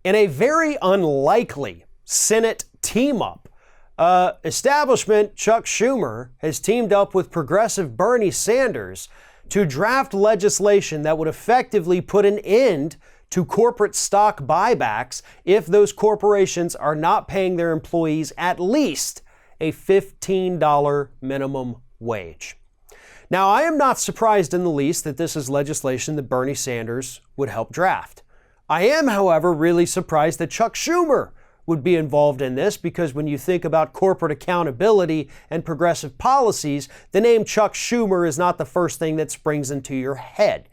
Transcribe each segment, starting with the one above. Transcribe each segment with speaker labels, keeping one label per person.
Speaker 1: In a very unlikely Senate team-up, establishment Chuck Schumer has teamed up with progressive Bernie Sanders to draft legislation that would effectively put an end to corporate stock buybacks if those corporations are not paying their employees at least a $15 minimum wage. Now, I am not surprised in the least that this is legislation that Bernie Sanders would help draft. I am, however, really surprised that Chuck Schumer would be involved in this, because when you think about corporate accountability and progressive policies, the name Chuck Schumer is not the first thing that springs into your head.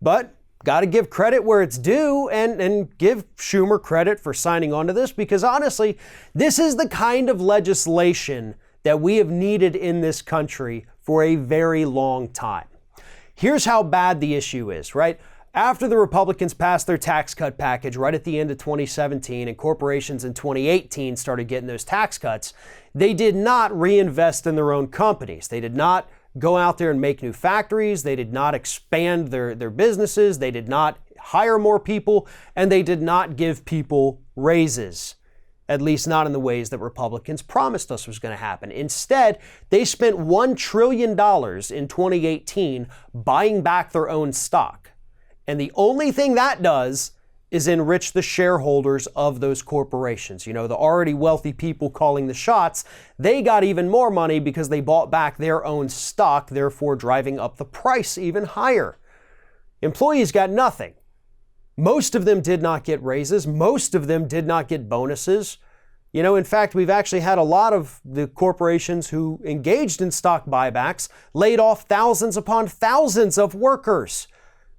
Speaker 1: But got to give credit where it's due and give Schumer credit for signing on to this, because honestly, this is the kind of legislation that we have needed in this country for a very long time. Here's how bad the issue is, right? After the Republicans passed their tax cut package right at the end of 2017 and corporations in 2018 started getting those tax cuts, they did not reinvest in their own companies. They did not go out there and make new factories. They did not expand their businesses. They did not hire more people, and they did not give people raises, at least not in the ways that Republicans promised us was going to happen. Instead, they spent $1 trillion in 2018 buying back their own stock. And the only thing that does is enrich the shareholders of those corporations. You know, the already wealthy people calling the shots, they got even more money because they bought back their own stock, therefore driving up the price even higher. Employees got nothing. Most of them did not get raises. Most of them did not get bonuses. You know, in fact, we've actually had a lot of the corporations who engaged in stock buybacks laid off thousands upon thousands of workers.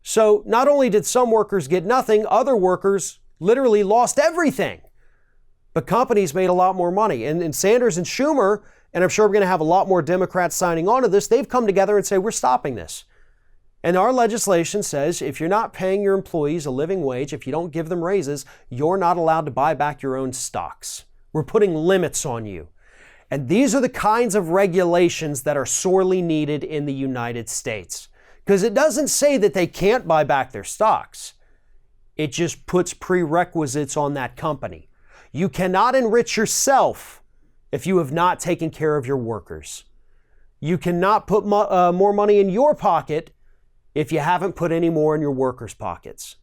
Speaker 1: So not only did some workers get nothing, other workers literally lost everything. But companies made a lot more money. And Sanders and Schumer, and I'm sure we're going to have a lot more Democrats signing on to this, they've come together and say, we're stopping this. And our legislation says if you're not paying your employees a living wage, if you don't give them raises, you're not allowed to buy back your own stocks. We're putting limits on you. And these are the kinds of regulations that are sorely needed in the United States. Because it doesn't say that they can't buy back their stocks. It just puts prerequisites on that company. You cannot enrich yourself if you have not taken care of your workers. You cannot put more money in your pocket if you haven't put any more in your workers' pockets.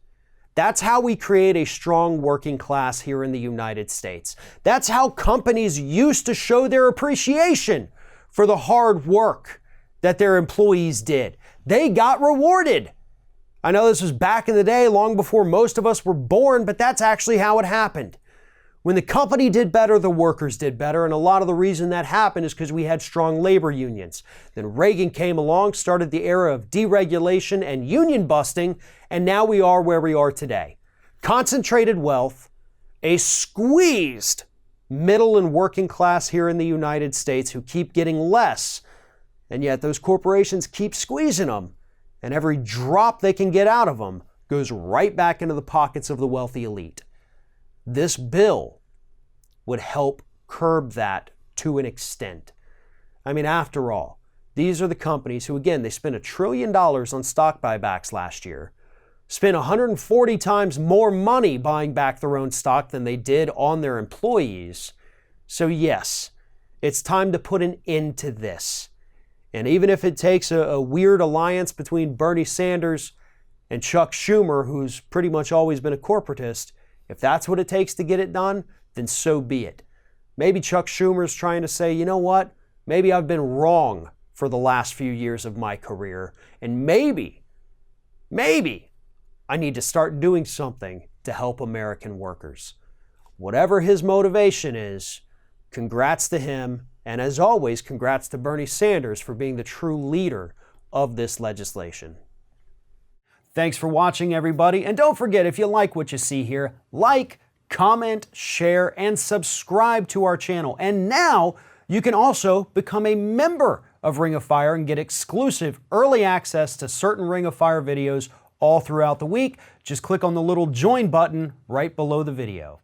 Speaker 1: That's how we create a strong working class here in the United States. That's how companies used to show their appreciation for the hard work that their employees did. They got rewarded. I know this was back in the day, long before most of us were born, but that's actually how it happened. When the company did better, the workers did better, and a lot of the reason that happened is because we had strong labor unions. Then Reagan came along, started the era of deregulation and union busting, and now we are where we are today. Concentrated wealth, a squeezed middle and working class here in the United States who keep getting less. And yet those corporations keep squeezing them, and every drop they can get out of them goes right back into the pockets of the wealthy elite. This bill would help curb that to an extent. I mean, after all, these are the companies who, again, they spent $1 trillion on stock buybacks last year, spent 140 times more money buying back their own stock than they did on their employees. So yes, it's time to put an end to this. And even if it takes a weird alliance between Bernie Sanders and Chuck Schumer, who's pretty much always been a corporatist, if that's what it takes to get it done, then so be it. Maybe Chuck Schumer's trying to say, you know what? Maybe I've been wrong for the last few years of my career. And maybe I need to start doing something to help American workers. Whatever his motivation is, congrats to him. And as always, congrats to Bernie Sanders for being the true leader of this legislation. Thanks for watching, everybody. And don't forget, if you like what you see here, like, comment, share, and subscribe to our channel. And now you can also become a member of Ring of Fire and get exclusive early access to certain Ring of Fire videos all throughout the week. Just click on the little join button right below the video.